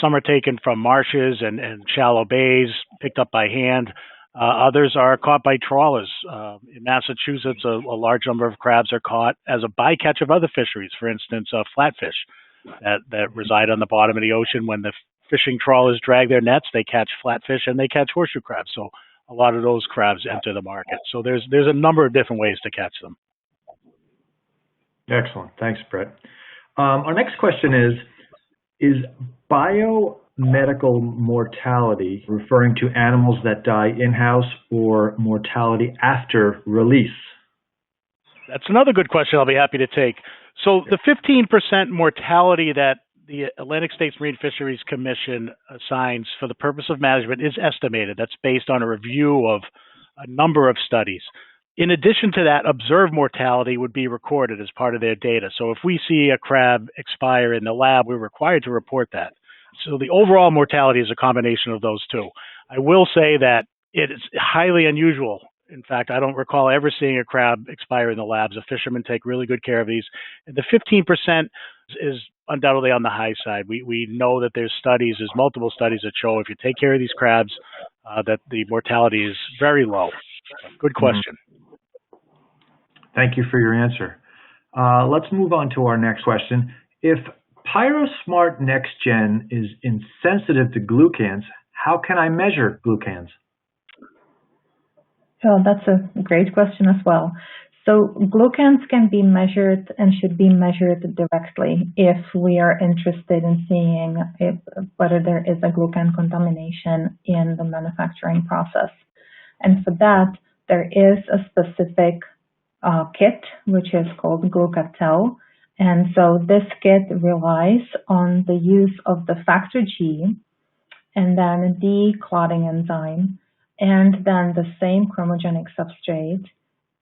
Some are taken from marshes and shallow bays, picked up by hand. Others are caught by trawlers. In Massachusetts, a large number of crabs are caught as a bycatch of other fisheries, for instance, flatfish that reside on the bottom of the ocean. When the fishing trawlers drag their nets, they catch flatfish and they catch horseshoe crabs. So a lot of those crabs enter the market. So there's a number of different ways to catch them. Excellent. Thanks, Brett. Our next question is biomedical mortality referring to animals that die in-house or mortality after release? That's another good question I'll be happy to take. So the 15% mortality that the Atlantic States Marine Fisheries Commission assigns for the purpose of management is estimated. That's based on a review of a number of studies. In addition to that, observed mortality would be recorded as part of their data. So if we see a crab expire in the lab, we're required to report that. So the overall mortality is a combination of those two. I will say that it is highly unusual In fact, I don't recall ever seeing a crab expire in the labs. The fishermen take really good care of these. The 15% is undoubtedly on the high side. We know that there's multiple studies that show if you take care of these crabs, that the mortality is very low. Good question. Thank you for your answer. Let's move on to our next question. If Pyrosmart Next Gen is insensitive to glucans, how can I measure glucans? So that's a great question as well. So glucans can be measured and should be measured directly if we are interested in seeing whether there is a glucan contamination in the manufacturing process. And for that, there is a specific kit, which is called Glucatel. And so this kit relies on the use of the factor G and then the clotting enzyme, and then the same chromogenic substrate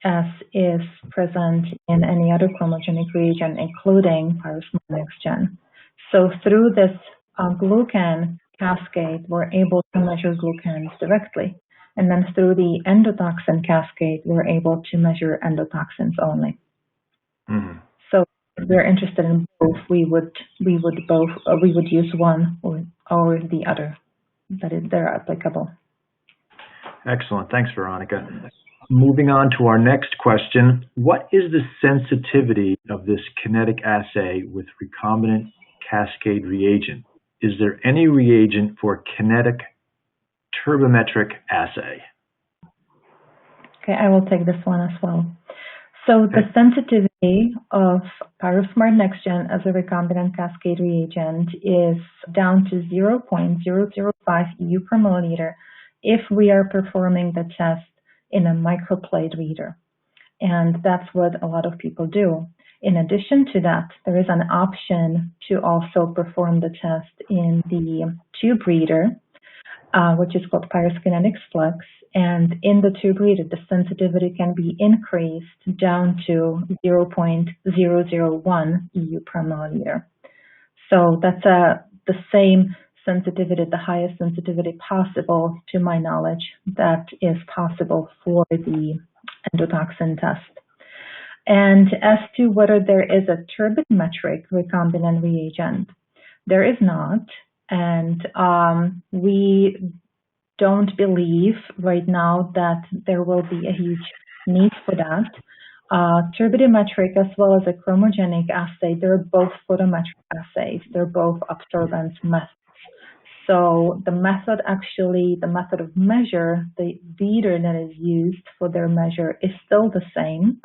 as is present in any other chromogenic reagent, including Pyrosmart Next Gen. So through this glucan cascade, we're able to measure glucans directly. And then through the endotoxin cascade, we're able to measure endotoxins only. So if we're interested in both, we would use one or the other, that is, they're applicable. Excellent. Thanks, Veronica. Moving on to our next question. What is the sensitivity of this kinetic assay with recombinant cascade reagent? Is there any reagent for kinetic turbometric assay? Okay, I will take this one as well. So the sensitivity of Pyrosmart Next Gen as a recombinant cascade reagent is down to 0.005 EU per milliliter if we are performing the test in a microplate reader. And that's what a lot of people do. In addition to that, there is an option to also perform the test in the tube reader, which is called Pyrokinetics Flux. And in the tube reader, the sensitivity can be increased down to 0.001 EU per milliliter. So that's the same sensitivity, the highest sensitivity possible, to my knowledge, that is possible for the endotoxin test. And as to whether there is a turbidimetric recombinant reagent, there is not. And we don't believe right now that there will be a huge need for that. Turbidimetric as well as a chromogenic assay, they're both photometric assays. They're both absorbance methods. So the method of measure, the reader that is used for their measure is still the same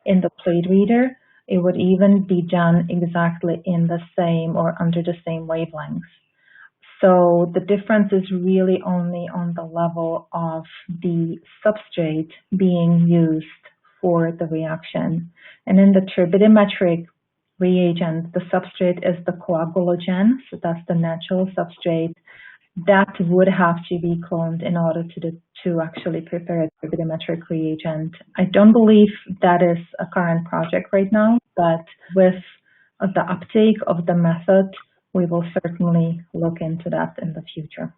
in the plate reader. It would even be done exactly in the same or under the same wavelengths. So the difference is really only on the level of the substrate being used for the reaction. And in the turbidimetric reagent, the substrate is the coagulogen, so that's the natural substrate. That would have to be cloned in order to actually prepare a turbidimetric reagent. I don't believe that is a current project right now, but with the uptake of the method, we will certainly look into that in the future.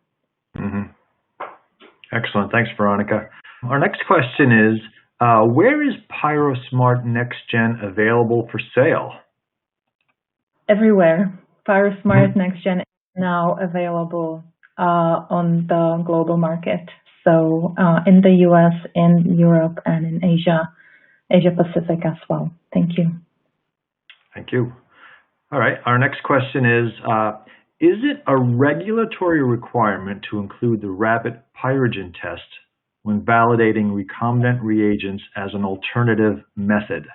Excellent. Thanks, Veronica. Our next question is, where is Pyrosmart Next Gen available for sale? Everywhere. Pyrosmart Next Gen is now available on the global market. So in the US, in Europe, and in Asia Pacific as well. Thank you. Thank you. All right. Our next question is it a regulatory requirement to include the rapid Pyrogen test when validating recombinant reagents as an alternative method?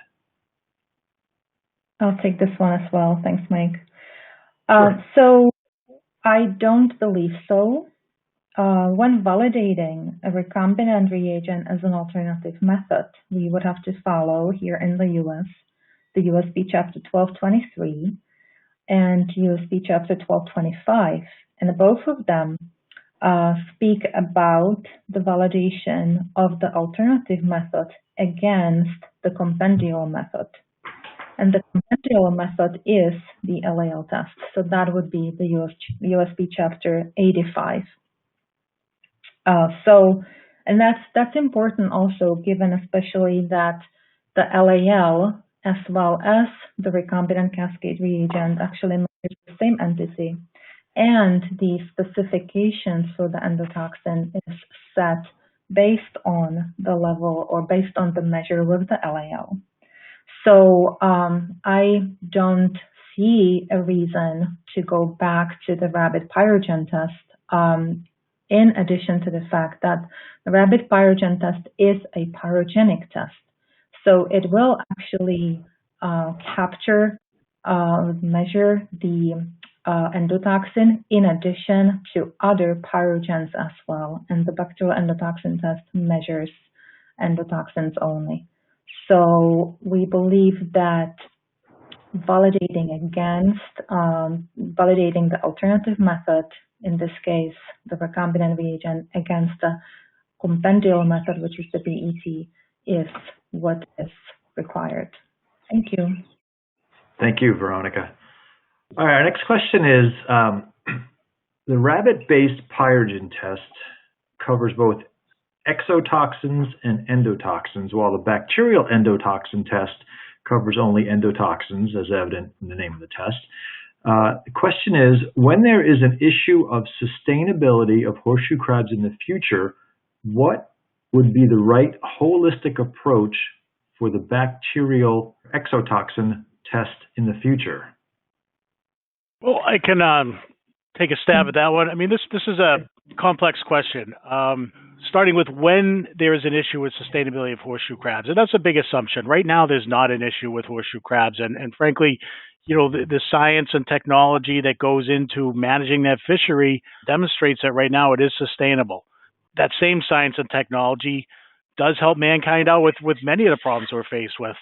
I'll take this one as well. Thanks, Mike. Sure. So I don't believe so. When validating a recombinant reagent as an alternative method, we would have to follow here in the US, the USB Chapter 1223 and USB Chapter 1225. And both of them speak about the validation of the alternative method against the compendial method. And the compendial method is the LAL test. So that would be the USB Chapter 85. So And that's important also, given especially that the LAL as well as the recombinant cascade reagent actually measures the same entity, and the specifications for the endotoxin is set based on the level or based on the measure with the LAL. So I don't see a reason to go back to the rabbit pyrogen test, in addition to the fact that the rabbit pyrogen test is a pyrogenic test. So it will actually capture, measure the endotoxin in addition to other pyrogens as well. And the bacterial endotoxin test measures endotoxins only. So we believe that validating the alternative method, in this case, the recombinant reagent, against the compendial method, which is the BET, is what is required. Thank you. Thank you, Veronica. All right, our next question is, the rabbit-based Pyrogen test covers both exotoxins and endotoxins, while the bacterial endotoxin test covers only endotoxins, as evident in the name of the test. The question is, when there is an issue of sustainability of horseshoe crabs in the future, what would be the right holistic approach for the bacterial exotoxin test in the future? Well, I can take a stab at that one. I mean, this is a complex question. Starting with when there is an issue with sustainability of horseshoe crabs, and that's a big assumption. Right now, there's not an issue with horseshoe crabs, and frankly, you know, the science and technology that goes into managing that fishery demonstrates that right now it is sustainable. That same science and technology does help mankind out with many of the problems we're faced with.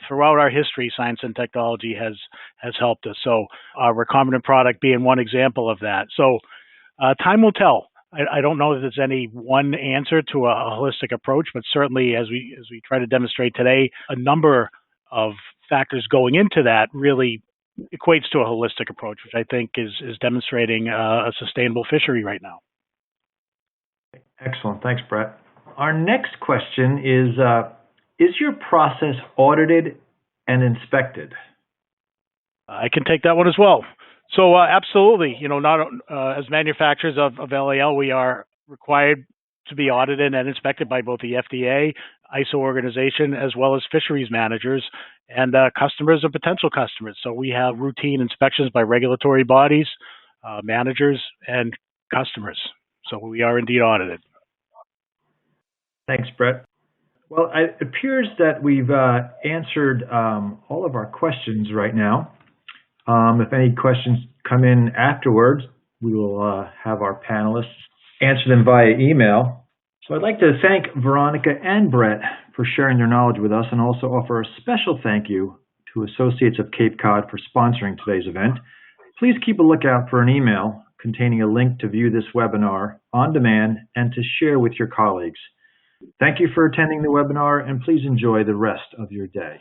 Throughout our history, science and technology has helped us. So recombinant product being one example of that. So time will tell. I don't know if there's any one answer to a holistic approach, but certainly as we try to demonstrate today, a number of factors going into that really equates to a holistic approach, which I think is demonstrating a sustainable fishery right now. Excellent. Thanks, Brett. Our next question is your process audited and inspected? I can take that one as well. So absolutely, you know, not as manufacturers of LAL, we are required to be audited and inspected by both the FDA, ISO organization, as well as fisheries managers and customers and potential customers. So we have routine inspections by regulatory bodies, managers, and customers. So we are indeed audited. Thanks, Brett. Well, it appears that we've answered all of our questions right now. If any questions come in afterwards, we will have our panelists answer them via email. So I'd like to thank Veronica and Brett for sharing their knowledge with us, and also offer a special thank you to Associates of Cape Cod for sponsoring today's event. Please keep a lookout for an email containing a link to view this webinar on demand and to share with your colleagues. Thank you for attending the webinar, and please enjoy the rest of your day.